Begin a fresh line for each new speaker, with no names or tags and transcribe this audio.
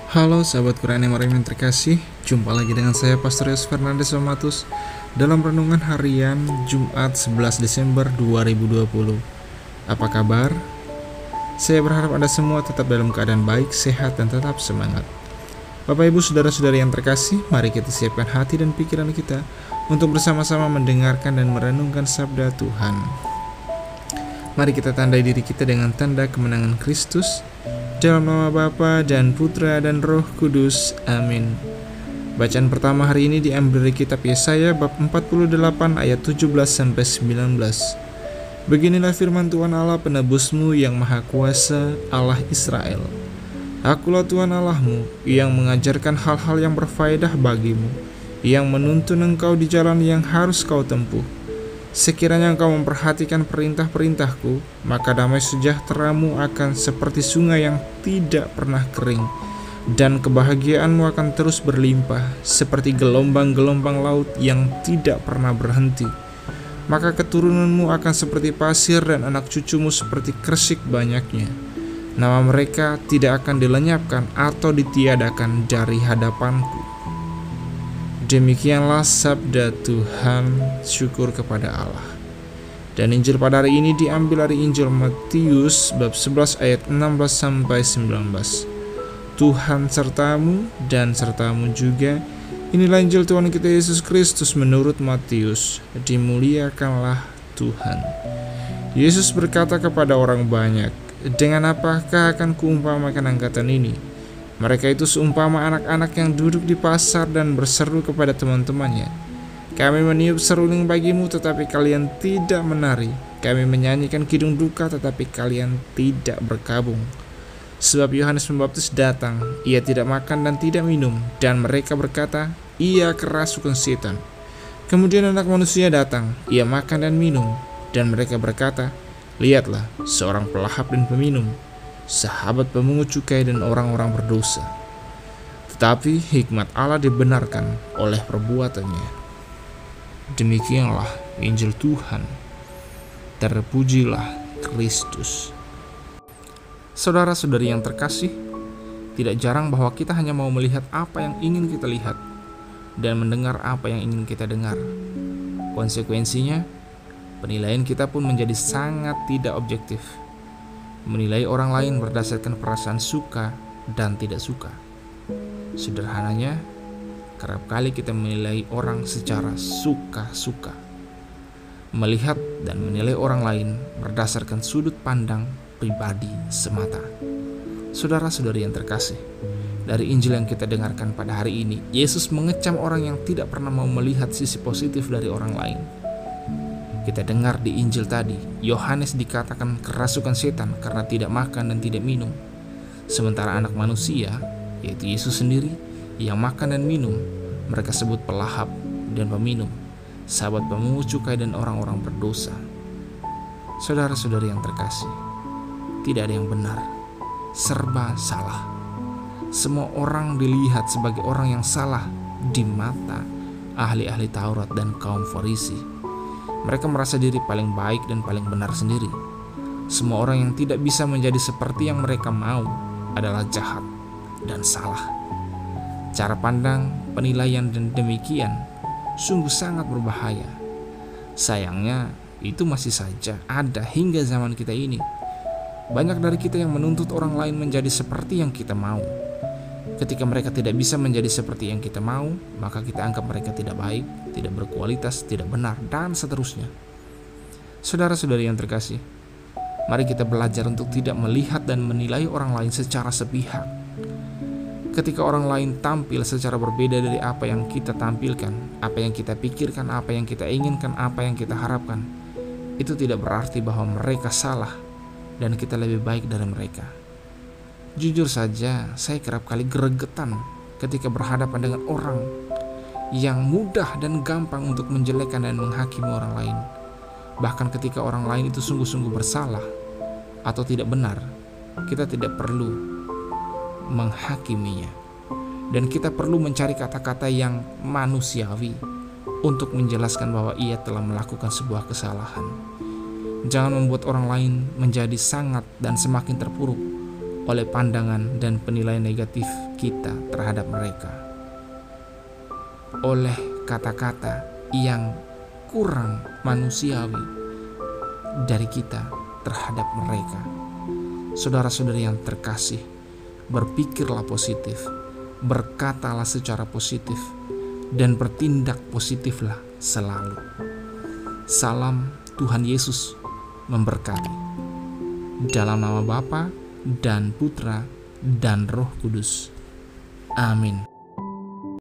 Halo sahabat Quran yang Marim yang terkasih, jumpa lagi dengan saya Pastor Yos Fernandes Somatus dalam renungan harian Jumat 11 Desember 2020. Apa kabar? Saya berharap Anda semua tetap dalam keadaan baik, sehat, dan tetap semangat. Bapak Ibu Saudara-saudari yang terkasih, mari kita siapkan hati dan pikiran kita untuk bersama-sama mendengarkan dan merenungkan sabda Tuhan. Mari kita tandai diri kita dengan tanda kemenangan Kristus. Dalam nama Bapa dan Putra dan Roh Kudus. Amin. Bacaan pertama hari ini diambil dari kitab Yesaya bab 48 ayat 17-19. Beginilah firman Tuhan Allah penebusmu yang maha kuasa, Allah Israel. Akulah Tuhan Allahmu yang mengajarkan hal-hal yang berfaedah bagimu, yang menuntun engkau di jalan yang harus kau tempuh. Sekiranya engkau memperhatikan perintah-perintahku, maka damai sejahteramu akan seperti sungai yang tidak pernah kering, dan kebahagiaanmu akan terus berlimpah seperti gelombang-gelombang laut yang tidak pernah berhenti. Maka keturunanmu akan seperti pasir dan anak cucumu seperti kersik banyaknya. Nama mereka tidak akan dilenyapkan atau ditiadakan dari hadapanku. Demikianlah sabda Tuhan, syukur kepada Allah. Dan Injil pada hari ini diambil dari Injil Matius bab 11 ayat 16-19. Tuhan sertamu dan sertamu juga. Inilah Injil Tuhan kita Yesus Kristus menurut Matius. Dimuliakanlah Tuhan. Yesus berkata kepada orang banyak, "Dengan apakah akan kuumpamakan angkatan ini? Mereka itu seumpama anak-anak yang duduk di pasar dan berseru kepada teman-temannya, 'Kami meniup seruling bagimu, tetapi kalian tidak menari. Kami menyanyikan kidung duka, tetapi kalian tidak berkabung.' Sebab Yohanes Pembaptis datang, ia tidak makan dan tidak minum, dan mereka berkata, 'Ia kerasukan setan.' Kemudian Anak Manusia datang, ia makan dan minum, dan mereka berkata, 'Lihatlah, seorang pelahap dan peminum, sahabat pemungut cukai dan orang-orang berdosa.' Tetapi hikmat Allah dibenarkan oleh perbuatannya." Demikianlah Injil Tuhan. Terpujilah Kristus. Saudara-saudari yang terkasih, tidak jarang bahwa kita hanya mau melihat apa yang ingin kita lihat dan mendengar apa yang ingin kita dengar. Konsekuensinya, penilaian kita pun menjadi sangat tidak objektif. Menilai orang lain berdasarkan perasaan suka dan tidak suka. Sederhananya, kerap kali kita menilai orang secara suka-suka. Melihat dan menilai orang lain berdasarkan sudut pandang pribadi semata. Saudara-saudari yang terkasih, dari Injil yang kita dengarkan pada hari ini, Yesus mengecam orang yang tidak pernah mau melihat sisi positif dari orang lain. Kita dengar di Injil tadi, Yohanes dikatakan kerasukan setan karena tidak makan dan tidak minum. Sementara Anak Manusia, yaitu Yesus sendiri, yang makan dan minum, mereka sebut pelahap dan peminum, sahabat pemungut cukai dan orang-orang berdosa. Saudara-saudari yang terkasih, tidak ada yang benar, serba salah. Semua orang dilihat sebagai orang yang salah di mata ahli-ahli Taurat dan kaum Farisi. Mereka merasa diri paling baik dan paling benar sendiri. Semua orang yang tidak bisa menjadi seperti yang mereka mau adalah jahat dan salah. Cara pandang, penilaian dan demikian sungguh sangat berbahaya. Sayangnya, itu masih saja ada hingga zaman kita ini. Banyak dari kita yang menuntut orang lain menjadi seperti yang kita mau. Ketika mereka tidak bisa menjadi seperti yang kita mau, maka kita anggap mereka tidak baik, tidak berkualitas, tidak benar, dan seterusnya. Saudara-saudari yang terkasih, mari kita belajar untuk tidak melihat dan menilai orang lain secara sepihak. Ketika orang lain tampil secara berbeda dari apa yang kita tampilkan, apa yang kita pikirkan, apa yang kita inginkan, apa yang kita harapkan, itu tidak berarti bahwa mereka salah dan kita lebih baik dari mereka. Jujur saja, saya kerap kali gregetan ketika berhadapan dengan orang yang mudah dan gampang untuk menjelekkan dan menghakimi orang lain. Bahkan ketika orang lain itu sungguh-sungguh bersalah atau tidak benar, kita tidak perlu menghakiminya. Dan kita perlu mencari kata-kata yang manusiawi untuk menjelaskan bahwa ia telah melakukan sebuah kesalahan. Jangan membuat orang lain menjadi sangat dan semakin terpuruk oleh pandangan dan penilaian negatif kita terhadap mereka, oleh kata-kata yang kurang manusiawi dari kita terhadap mereka. Saudara-saudari yang terkasih, berpikirlah positif, berkatalah secara positif, dan bertindak positiflah selalu. Salam, Tuhan Yesus memberkati. Dalam nama Bapa dan Putra dan Roh Kudus. Amin.